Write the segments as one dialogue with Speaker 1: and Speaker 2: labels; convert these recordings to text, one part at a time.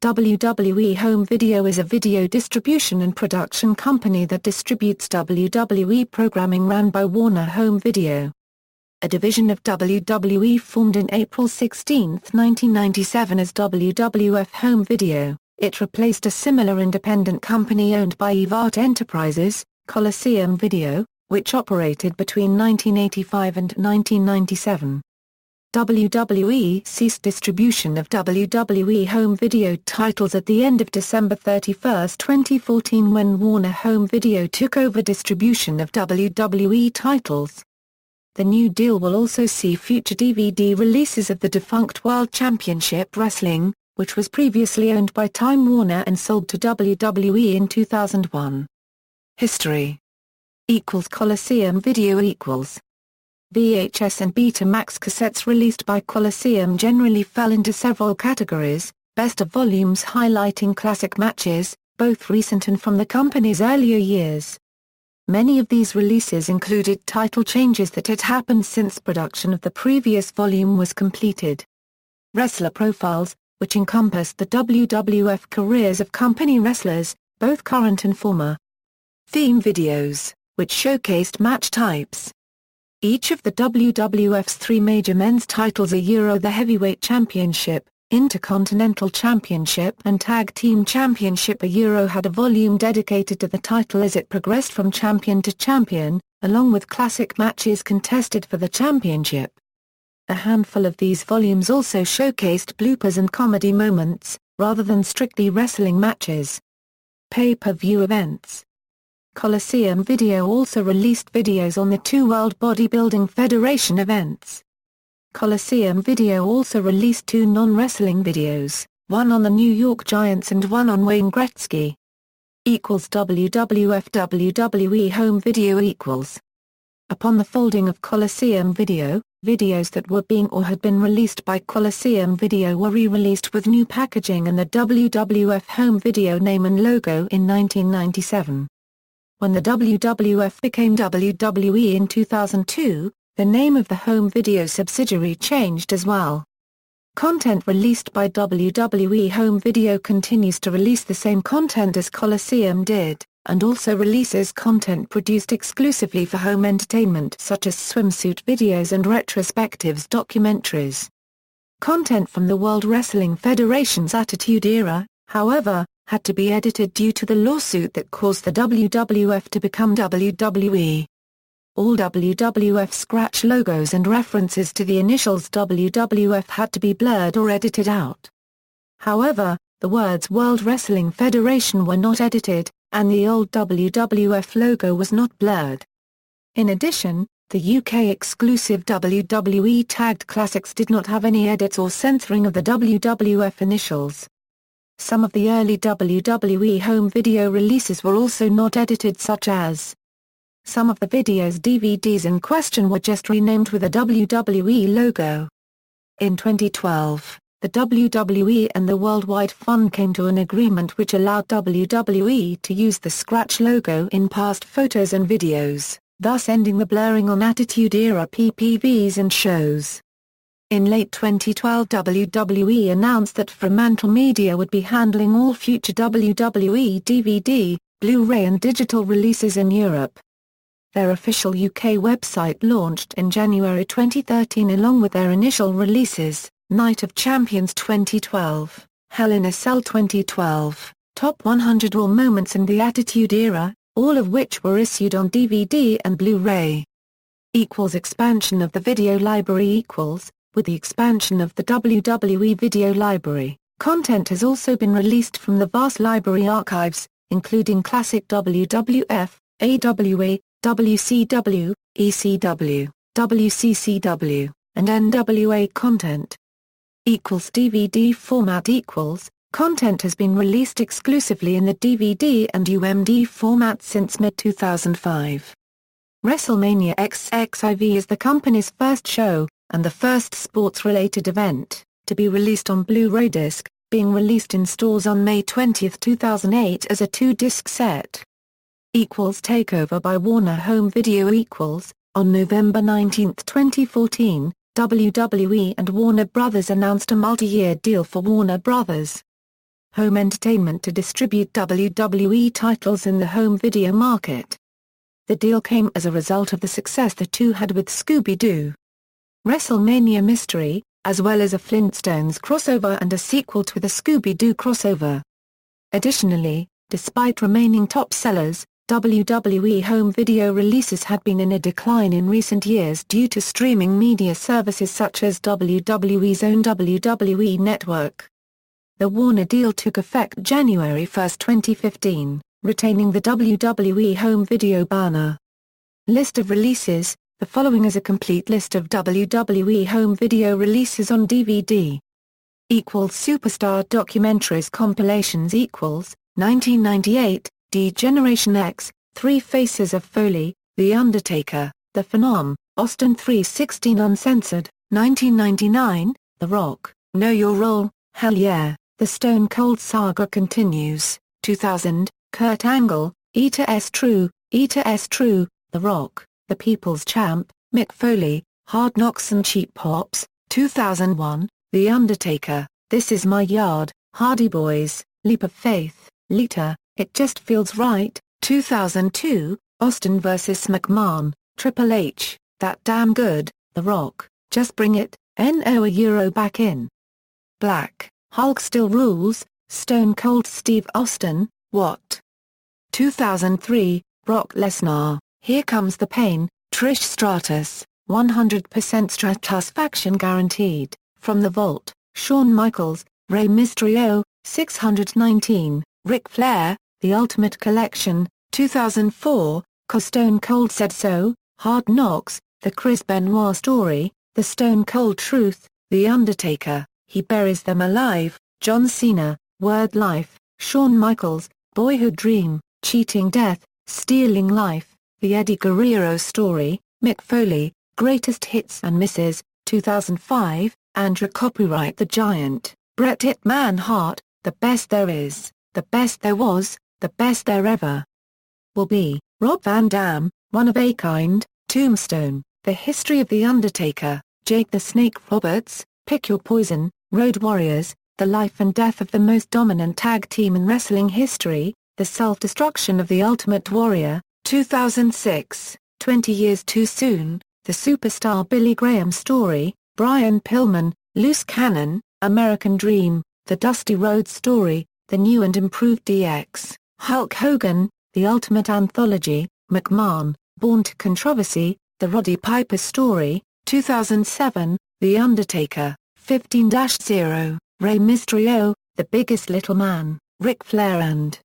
Speaker 1: WWE Home Video is a video distribution and production company that distributes WWE programming ran by Warner Home Video. A division of WWE formed in April 16, 1997 as WWF Home Video, it replaced a similar independent company owned by Evart Enterprises, Coliseum Video, which operated between 1985 and 1997. WWE ceased distribution of WWE Home Video titles at the end of December 31, 2014 when Warner Home Video took over distribution of WWE titles. The new deal will also see future DVD releases of the defunct World Championship Wrestling, which was previously owned by Time Warner and sold to WWE in 2001. History Coliseum Video VHS and Betamax cassettes released by Coliseum generally fell into several categories: best of volumes highlighting classic matches, both recent and from the company's earlier years. Many of these releases included title changes that had happened since production of the previous volume was completed. Wrestler profiles, which encompassed the WWF careers of company wrestlers, both current and former. Theme videos, which showcased match types. Each of the WWF's three major men's titles the Heavyweight Championship, Intercontinental Championship and Tag Team Championship had a volume dedicated to the title as it progressed from champion to champion, along with classic matches contested for the championship. A handful of these volumes also showcased bloopers and comedy moments, rather than strictly wrestling matches. Pay-per-view events. Coliseum Video also released videos on the two World Bodybuilding Federation events. Coliseum Video also released two non-wrestling videos, one on the New York Giants and one on Wayne Gretzky. WWF WWE Home Video Upon the folding of Coliseum Video, videos that were being or had been released by Coliseum Video were re-released with new packaging and the WWF Home Video name and logo in 1997. When the WWF became WWE in 2002, the name of the Home Video subsidiary changed as well. Content released by WWE Home Video continues to release the same content as Coliseum did, and also releases content produced exclusively for home entertainment such as swimsuit videos and retrospectives documentaries. Content from the World Wrestling Federation's Attitude Era, however, had to be edited due to the lawsuit that caused the WWF to become WWE. All WWF scratch logos and references to the initials WWF had to be blurred or edited out. However, the words World Wrestling Federation were not edited, and the old WWF logo was not blurred. In addition, the UK-exclusive WWE Tagged Classics did not have any edits or censoring of the WWF initials. Some of the early WWE Home Video releases were also not edited, such as some of the video's DVDs in question were just renamed with a WWE logo. In 2012, the WWE and the Worldwide Fund came to an agreement which allowed WWE to use the scratch logo in past photos and videos, thus ending the blurring on Attitude Era PPVs and shows. In late 2012, WWE announced that Fremantle Media would be handling all future WWE DVD, Blu-ray and digital releases in Europe. Their official UK website launched in January 2013 along with their initial releases, Night of Champions 2012, Hell in a Cell 2012, Top 100 Raw Moments and The Attitude Era, all of which were issued on DVD and Blu-ray. Expansion of the video library With the expansion of the WWE Video Library, content has also been released from the vast library archives, including classic WWF, AWA, WCW, ECW, WCCW, and NWA content. DVD format Content has been released exclusively in the DVD and UMD format since mid-2005. WrestleMania XXIV is the company's first show, and the first sports-related event, to be released on Blu-ray disc, being released in stores on May 20, 2008 as a 2-disc set. Takeover by Warner Home Video On November 19, 2014, WWE and Warner Bros. Announced a multi-year deal for Warner Bros. Home Entertainment to distribute WWE titles in the home video market. The deal came as a result of the success the two had with Scooby-Doo. WrestleMania Mystery, as well as a Flintstones crossover and a sequel to the Scooby-Doo crossover. Additionally, despite remaining top sellers, WWE Home video releases had been in a decline in recent years due to streaming media services such as WWE's own WWE Network. The Warner deal took effect January 1, 2015, retaining the WWE Home video banner. List of releases: the following is a complete list of WWE Home video releases on DVD. Superstar documentaries compilations 1998, D-Generation X, Three Faces of Foley, The Undertaker, The Phenom, Austin 3:16 Uncensored, 1999, The Rock, Know Your Role, Hell Yeah, The Stone Cold Saga Continues, 2000, Kurt Angle, Eta S True, The Rock, The People's Champ, Mick Foley, Hard Knocks and Cheap Pops, 2001, The Undertaker, This Is My Yard, Hardy Boys, Leap of Faith, Lita, It Just Feels Right, 2002, Austin vs. McMahon, Triple H, That Damn Good, The Rock, Just Bring It, NO a Euro Back In Black, Hulk Still Rules, Stone Cold Steve Austin, What? 2003, Brock Lesnar, Here Comes the Pain, Trish Stratus, 100% Stratusfaction Guaranteed, From the Vault, Shawn Michaels, Rey Mysterio, 619, Ric Flair, The Ultimate Collection, 2004, Stone Cold Said So, Hard Knocks, The Chris Benoit Story, The Stone Cold Truth, The Undertaker, He Buries Them Alive, John Cena, Word Life, Shawn Michaels, Boyhood Dream, Cheating Death, Stealing Life, The Eddie Guerrero Story, Mick Foley, Greatest Hits and Misses, 2005, Andrew Copyright The Giant, Bret Hitman Hart, The Best There Is, The Best There Was, The Best There Ever Will Be, Rob Van Dam, One of a Kind, Tombstone, The History of The Undertaker, Jake the Snake Roberts, Pick Your Poison, Road Warriors, The Life and Death of the Most Dominant Tag Team in Wrestling History, The Self-Destruction of the Ultimate Warrior, 2006, 20 Years Too Soon, The Superstar Billy Graham Story, Brian Pillman, Loose Cannon, American Dream, The Dusty Rhodes Story, The New and Improved DX, Hulk Hogan, The Ultimate Anthology, McMahon, Born to Controversy, The Roddy Piper Story, 2007, The Undertaker, 15-0, Rey Mysterio, The Biggest Little Man, Ric Flair and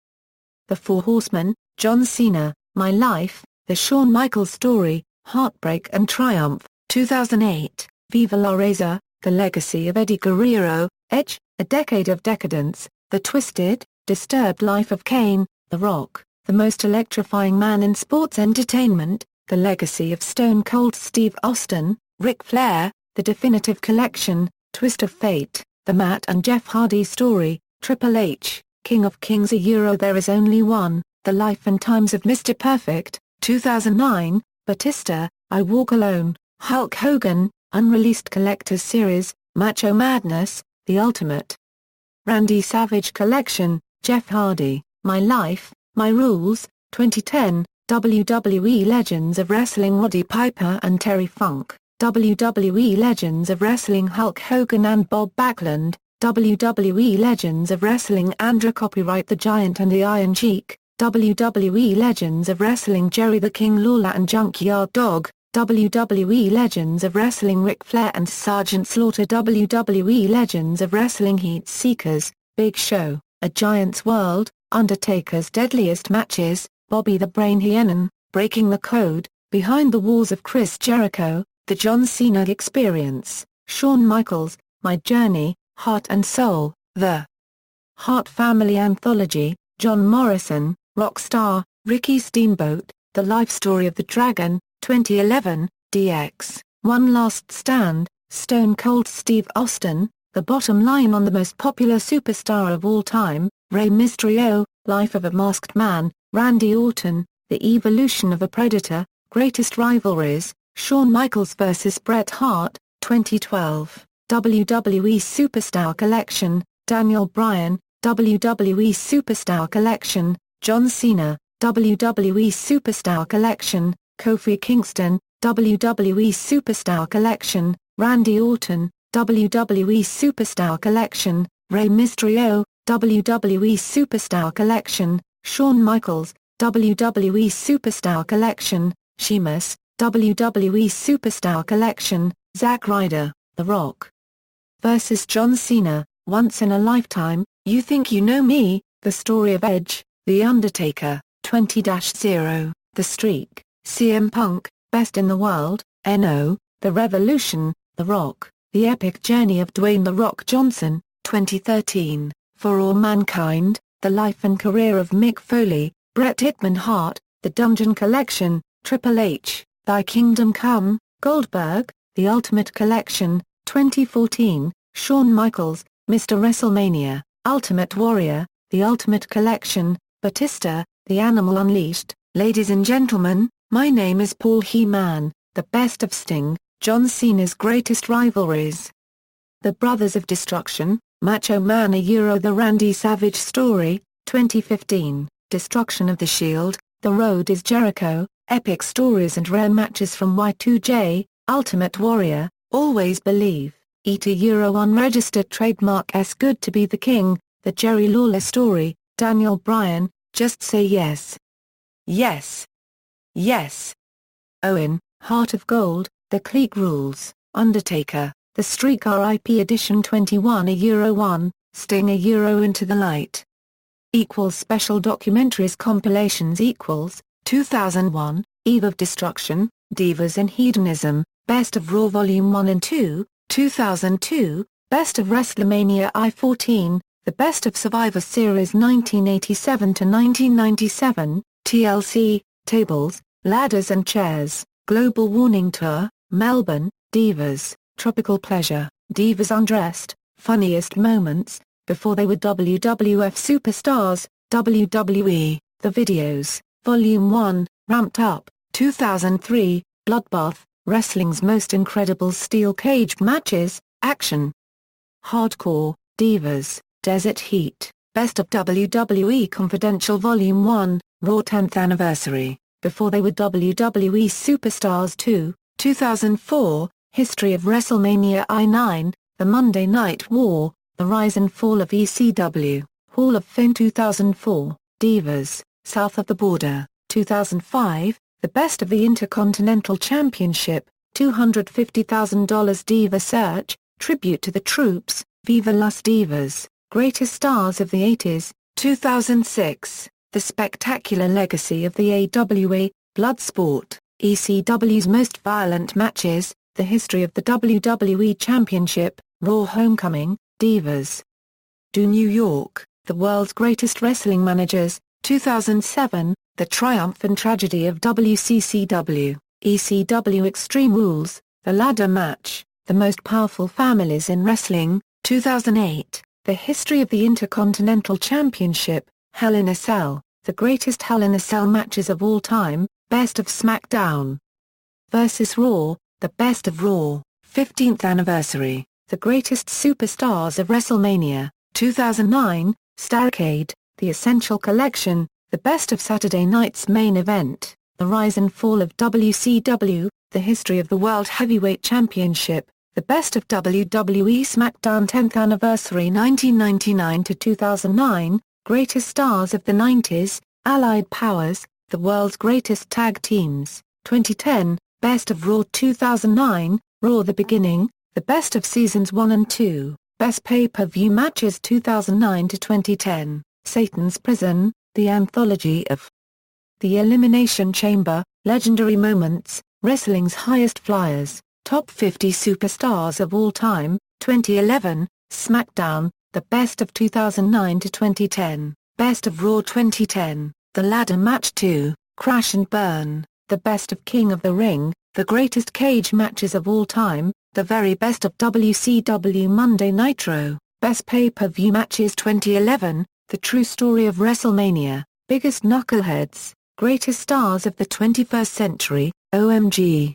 Speaker 1: The Four Horsemen, John Cena, My Life, The Shawn Michaels Story, Heartbreak and Triumph, 2008, Viva la Raza, The Legacy of Eddie Guerrero, Edge, A Decade of Decadence, The Twisted, Disturbed Life of Kane, The Rock, The Most Electrifying Man in Sports Entertainment, The Legacy of Stone Cold Steve Austin, Ric Flair, The Definitive Collection, Twist of Fate, The Matt and Jeff Hardy Story, Triple H, King of Kings There Is Only One, The Life and Times of Mr. Perfect, 2009, Batista, I Walk Alone, Hulk Hogan, Unreleased Collector's Series, Macho Madness, The Ultimate Randy Savage Collection, Jeff Hardy, My Life, My Rules, 2010, WWE Legends of Wrestling Roddy Piper and Terry Funk, WWE Legends of Wrestling Hulk Hogan and Bob Backlund, WWE Legends of Wrestling Andrew Copyright The Giant and the Iron Sheik, WWE Legends of Wrestling Jerry the King Lawler and Junkyard Dog, WWE Legends of Wrestling Ric Flair and Sergeant Slaughter, WWE Legends of Wrestling Heat Seekers, Big Show, A Giant's World, Undertaker's Deadliest Matches, Bobby the Brain Heenan, Breaking the Code, Behind the Walls of Chris Jericho, The John Cena Experience, Shawn Michaels, My Journey, Heart and Soul, The Hart Family Anthology, John Morrison, Rockstar, Ricky Steamboat, The Life Story of the Dragon, 2011, DX, One Last Stand, Stone Cold Steve Austin, The Bottom Line on the Most Popular Superstar of All Time, Rey Mysterio, Life of a Masked Man, Randy Orton, The Evolution of a Predator, Greatest Rivalries, Shawn Michaels vs. Bret Hart, 2012, WWE Superstar Collection, Daniel Bryan, WWE Superstar Collection, John Cena, WWE Superstar Collection, Kofi Kingston, WWE Superstar Collection, Randy Orton, WWE Superstar Collection, Rey Mysterio, WWE Superstar Collection, Shawn Michaels, WWE Superstar Collection, Sheamus, WWE Superstar Collection, Zack Ryder, The Rock vs. John Cena, Once in a Lifetime, You Think You Know Me, The Story of Edge, The Undertaker, 20-0, The Streak, CM Punk, Best in the World, NO, The Revolution, The Rock, The Epic Journey of Dwayne The Rock Johnson, 2013, For All Mankind, The Life and Career of Mick Foley, Bret Hitman Hart, The Dungeon Collection, Triple H, Thy Kingdom Come, Goldberg, The Ultimate Collection, 2014, Shawn Michaels, Mr. WrestleMania, Ultimate Warrior, The Ultimate Collection, Batista, The Animal Unleashed, Ladies and Gentlemen, My Name is Paul He-Man, The Best of Sting, John Cena's Greatest Rivalries. The Brothers of Destruction, Macho Man The Randy Savage Story, 2015, Destruction of the Shield, The Road is Jericho, Epic Stories and Rare Matches from Y2J, Ultimate Warrior, Always Believe, Unregistered Trademark S Good to Be the King, The Jerry Lawler Story, Daniel Bryan, Just Say Yes. Yes. Yes. Owen, Heart of Gold, The Clique Rules, Undertaker, The Streak RIP Edition 21 Sting Into the Light. Special documentaries compilations 2001, Eve of Destruction, Divas and Hedonism, Best of Raw Volume 1 and 2, 2002, Best of WrestleMania I-14, The Best of Survivor Series 1987-1997, TLC, Tables, Ladders and Chairs, Global Warning Tour, Melbourne, Divas, Tropical Pleasure, Divas Undressed, Funniest Moments, Before They Were WWF Superstars, WWE, The Videos, Volume 1, Ramped Up, 2003, Bloodbath, Wrestling's Most Incredible Steel Cage Matches, Action. Hardcore, Divas, Desert Heat, Best of WWE Confidential Volume 1, Raw 10th Anniversary, Before They Were WWE Superstars 2, 2004, History of WrestleMania I-9, The Monday Night War, The Rise and Fall of ECW, Hall of Fame 2004, Divas, South of the Border, 2005, The Best of the Intercontinental Championship, $250,000 Diva Search, Tribute to the Troops, Viva Las Divas, Greatest Stars of the 80s, 2006, The Spectacular Legacy of the AWA, Bloodsport, ECW's Most Violent Matches, The History of the WWE Championship, Raw Homecoming, Divas. Do New York, The World's Greatest Wrestling Managers, 2007, The Triumph and Tragedy of WCCW, ECW Extreme Rules, The Ladder Match, The Most Powerful Families in Wrestling, 2008, The History of the Intercontinental Championship, Hell in a Cell, The Greatest Hell in a Cell Matches of All Time, Best of SmackDown vs. Raw, The Best of Raw, 15th Anniversary, The Greatest Superstars of WrestleMania, 2009, Starrcade, The Essential Collection, The Best of Saturday Night's Main Event, The Rise and Fall of WCW, The History of the World Heavyweight Championship, The Best of WWE SmackDown 10th Anniversary 1999-2009, Greatest Stars of the 90s, Allied Powers, The World's Greatest Tag Teams, 2010, Best of Raw 2009, Raw The Beginning, The Best of Seasons 1 and 2, Best Pay-Per-View Matches 2009-2010, Satan's Prison, The Anthology of The Elimination Chamber, Legendary Moments, Wrestling's Highest Flyers, Top 50 Superstars of All Time, 2011, SmackDown, The Best of 2009-2010, Best of Raw 2010, The Ladder Match 2, Crash and Burn, The Best of King of the Ring, The Greatest Cage Matches of All Time, The Very Best of WCW Monday Nitro, Best Pay-Per-View Matches 2011, The True Story of WrestleMania, Biggest Knuckleheads, Greatest Stars of the 21st Century, OMG.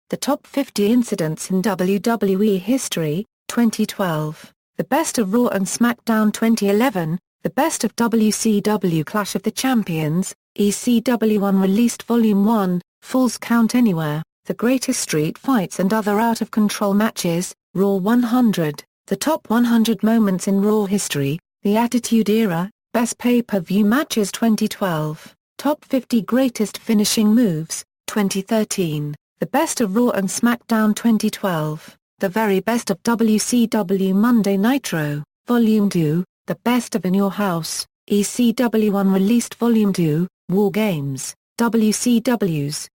Speaker 1: The Top 50 Incidents in WWE History, 2012, The Best of Raw and SmackDown 2011, The Best of WCW Clash of the Champions, ECW Unreleased Volume 1, Falls Count Anywhere, The Greatest Street Fights and Other Out-of-Control Matches, Raw 100, The Top 100 Moments in Raw History, The Attitude Era, Best Pay-Per-View Matches 2012, Top 50 Greatest Finishing Moves, 2013, The Best of Raw and SmackDown 2012, The Very Best of WCW Monday Nitro, Volume 2, The Best of In Your House, ECW Unreleased Volume 2, War Games, WCW's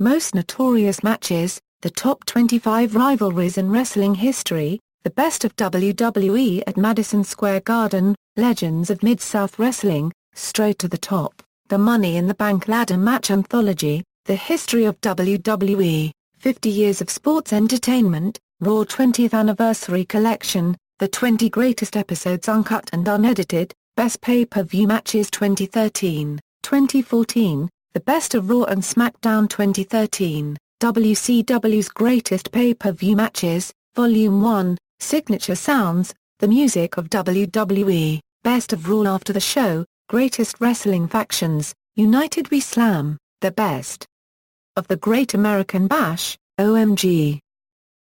Speaker 1: Most Notorious Matches, The Top 25 Rivalries in Wrestling History, The Best of WWE at Madison Square Garden, Legends of Mid-South Wrestling, Straight to the Top, The Money in the Bank Ladder Match Anthology, The History of WWE, 50 Years of Sports Entertainment, Raw 20th Anniversary Collection, The 20 Greatest Episodes Uncut and Unedited, Best Pay-Per-View Matches 2013, 2014, The Best of Raw and SmackDown 2013, WCW's Greatest Pay-Per-View Matches, Volume 1, Signature Sounds, The Music of WWE, Best of Raw After the Show, Greatest Wrestling Factions, United We Slam, The Best of the Great American Bash, OMG.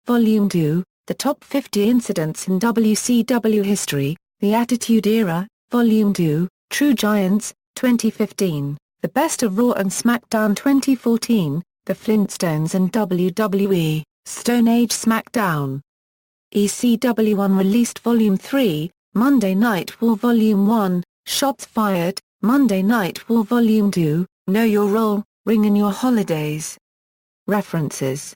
Speaker 1: Volume 2, The Top 50 Incidents in WCW History, The Attitude Era, Volume 2, True Giants, 2015, The Best of Raw and SmackDown 2014, The Flintstones and WWE, Stone Age SmackDown. ECW Unreleased Volume 3, Monday Night War Volume 1, Shots Fired, Monday Night War Volume 2, Know Your Role, Ring in Your Holidays. References